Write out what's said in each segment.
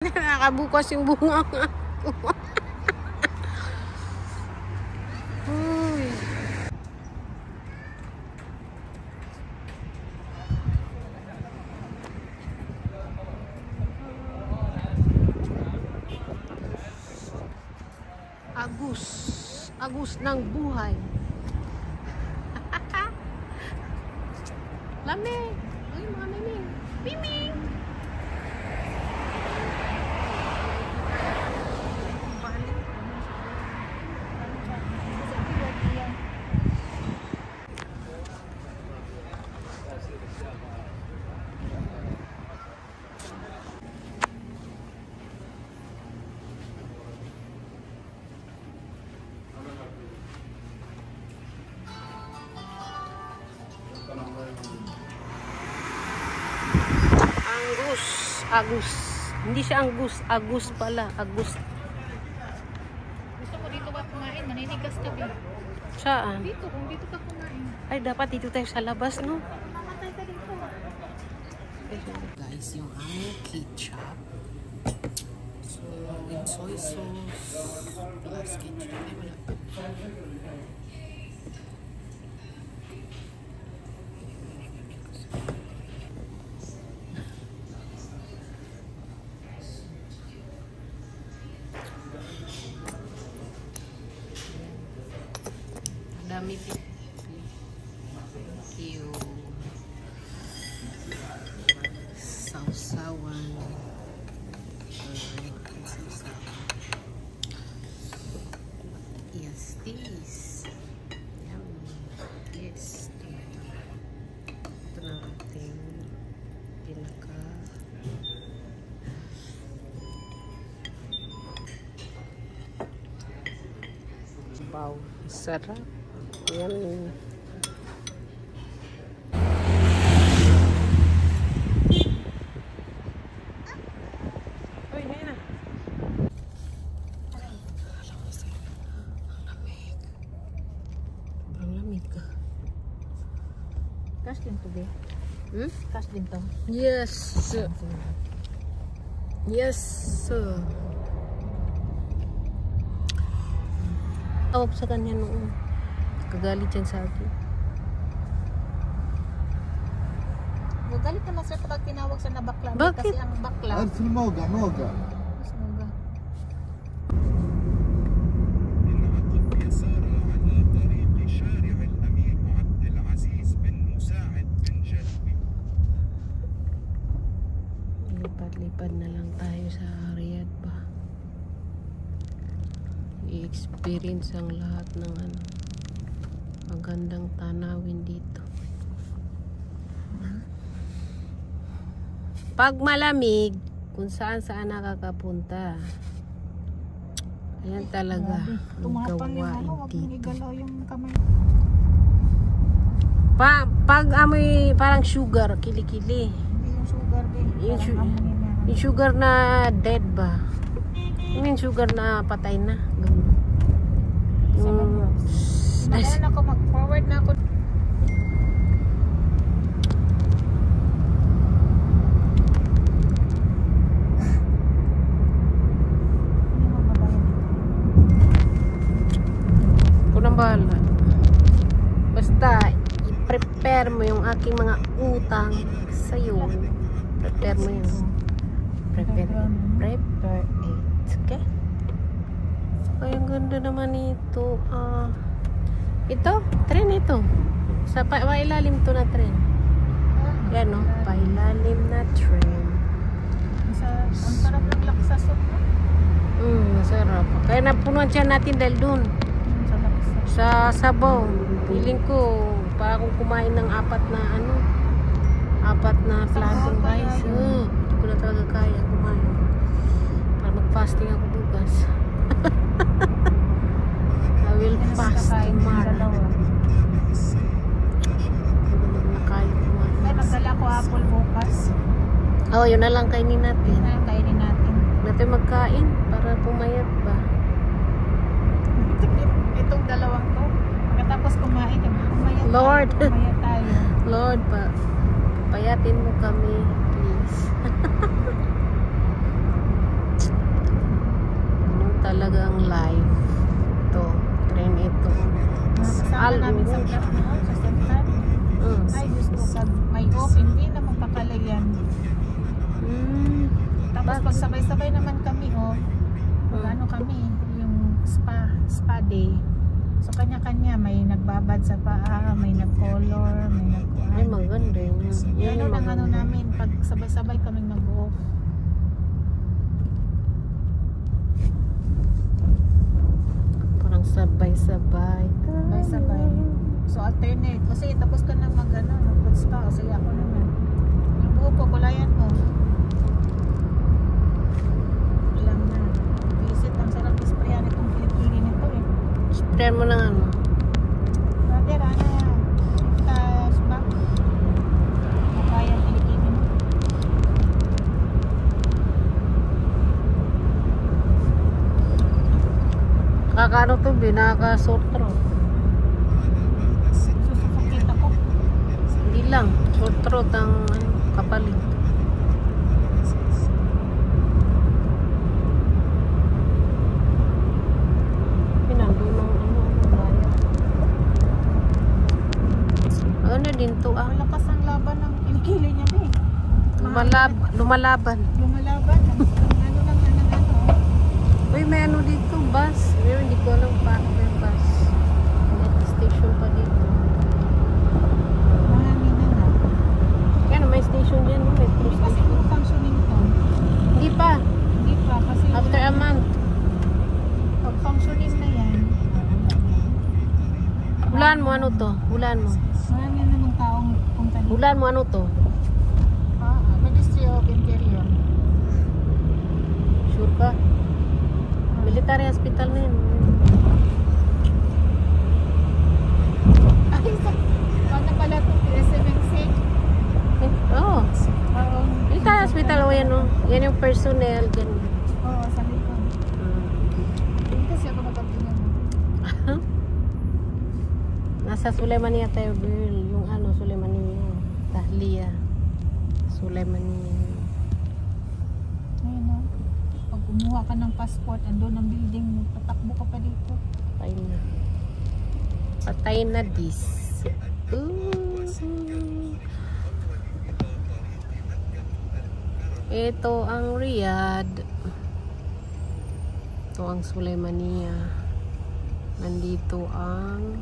Nakabukas yung bunga nga. Uy. Agus ng buhay. Lamig. Ay, mga miming. Miming. Agus. Hindi siya Angus. Agus pala. Agus. Gusto mo dito ba kumain? Maninigas ka ba? Saan? Dito, kung dito ka kumain. Ay, dapat dito tayo sa labas, no? Mamatay ka dito. Guys, yung aming ketchup. So, with soy sauce. Plus ketchup. Ay, wala pa. Dami din. Thank you. Sausawan. Yes, this. Yummy. Yes. Ito na ating pinaka. Wow, sarap. Yan. Uy, ngayon na. Ang lamig ka. Cash din to, be. Hmm? Cash din to. Yes. Yes, sir. Tawag sa kanya noon. Kagalit yan sa akin. Magalit naman sir kapag tinawag sa na bakla. Bakit? Kasi ang bakla. ألف الموقع موقع Mas moga. العقب يسار على طريق شارع الأمير عبد العزيز بن مساعد بن جلبي. Lipad-lipad na lang tayo sa Riyadh ba. I-experience ang lahat ng ano, magandang tanawin dito. Pag malamig, kung saan nakakapunta. Ayan talaga ang Tumapang yung ano, gawain wag mong dito. igalaw yung kamay. Pag amoy parang sugar, kilikili. Hindi yung sugar din. Yung, Parang amoy niya. yung sugar na dead ba? Yung sugar na patay na. Ganun. Magalan ako, mag-forward na ako. Kunang bahala. Basta, i-prepare mo yung aking mga utang sa'yo. Prepare mo yun. Prepare it. Okay? Ay, ang ganda naman ito. Ito, tren ito. Sa pailalim to na tren. Yan o, pailalim na tren. Ang sarap ng laksa soup, no? Masarap. Kaya napunuan siya natin dahil dun. Sa laksa. Sa Sabaw. Piling ko, para kung kumain ng apat na platong rice. Hindi ko na talaga kaya kumain. Para mag-fasting ako bukas. I will fast tomorrow. Nakaya kumain. Ay, magdala ko apple bukas. Oh, yun na lang kainin natin. Yun na, kainin natin. Natin magkain para pumayat ba. Itong dalawang to. Pagkatapos kumain, pumayat Lord. tayo. Pumayat tayo. Lord, payatin mo kami, please. live. Ito, train ito. Kasama namin sa vlog noon, sa Central. Ay, Diyos ko, pag may off, hindi na magpakalayan. Tapos pag sabay-sabay naman kami, ano kami, yung spa day. So kanya-kanya, may nagbabad sa paa, may nag-color, may nag-kuhan. Ay, maganda yun. Yan ang ano namin, pag sabay-sabay kami mag-off. Parang sabay-sabay. Sabay-sabay. So alternate. Kasi tapos ka na mag-spa. Kasi ako naman. Yung buhok ko, kulayan mo. Alam na. Visit, ang sarap isprayan itong kilikili nito eh. Sprayan mo ng ano? Brother, tas ba? Makaya kilikili mo. Kakano to, binaka-sore throat. Susufokit ako. Hindi lang, sore throat ang kapalit. Pinandunong bayad. Ano din to Malakas ang laban ng kilikili niya eh. lumalaban. Lumalaban. Ano lang ano. Uy, may ano dito, bus. Pero hindi ko alam paano may bus. May station pa dito. Mahangin na. Kaya may station dyan, no? Metro Hindi kasi station. functioning to. Hindi pa. Hindi pa kasi After a month. pag functioning na yan, Hulaan mo ano to? Hulaan mo. marami na namang taong punta dito. Hulaan mo ano to? Ministry of Interior. Sure ka? Military hospital na yun. Ay, ano pala ito? SMNC? Oo. Military hospital o yan o. Yan yung personnel. Yan. Oo, sa likod. Hindi kasi ako nakapagtingin. Nasa Sulaimania tayo, girl. Yung ano, Sulaimania. Dahlia. Sulaimania. Ayun o. Pag kumuha ka ng passport, andun ang building, patakbo ka pa dito. Patay na. Patay na this. Ito ang Riyadh. Ito ang Sulaimania. Nandito ang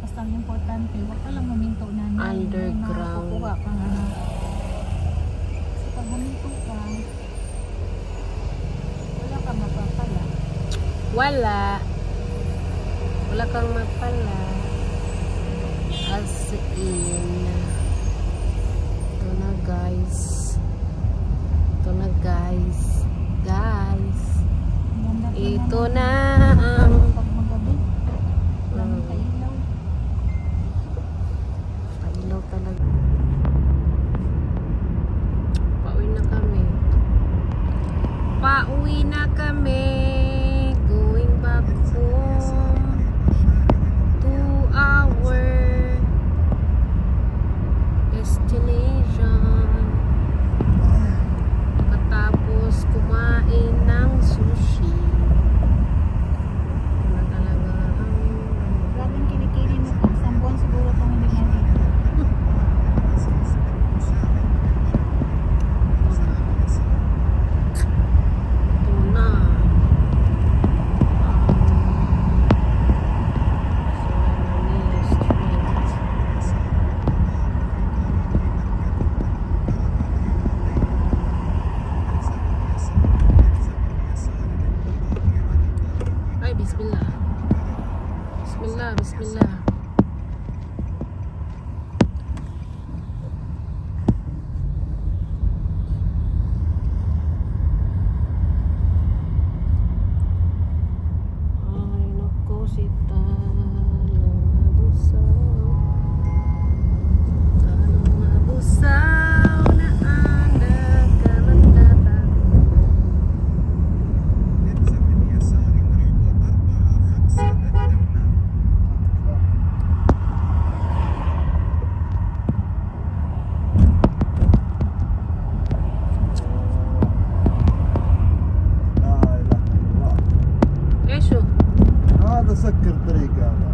Basta ang importante, huwag ka lang huminto na underground. Kukuha ka nga. Kasi pag huminto ka, wala ka mapapala. Wala. Wala kang mapala. As in. Ito na guys. Ito na guys. Guys. Ganda pa Ito naman. na ang Pag magabi, lang kailaw. pailaw talaga. Pauwi na kami. Pauwi na kami. Going back home to our destination. Pagkatapos kumain ng sushi. Ito na talaga ang Grabing kilikili mo po. Isang buwan siguro itong hindi natin. ito na. سكر طريق هذا.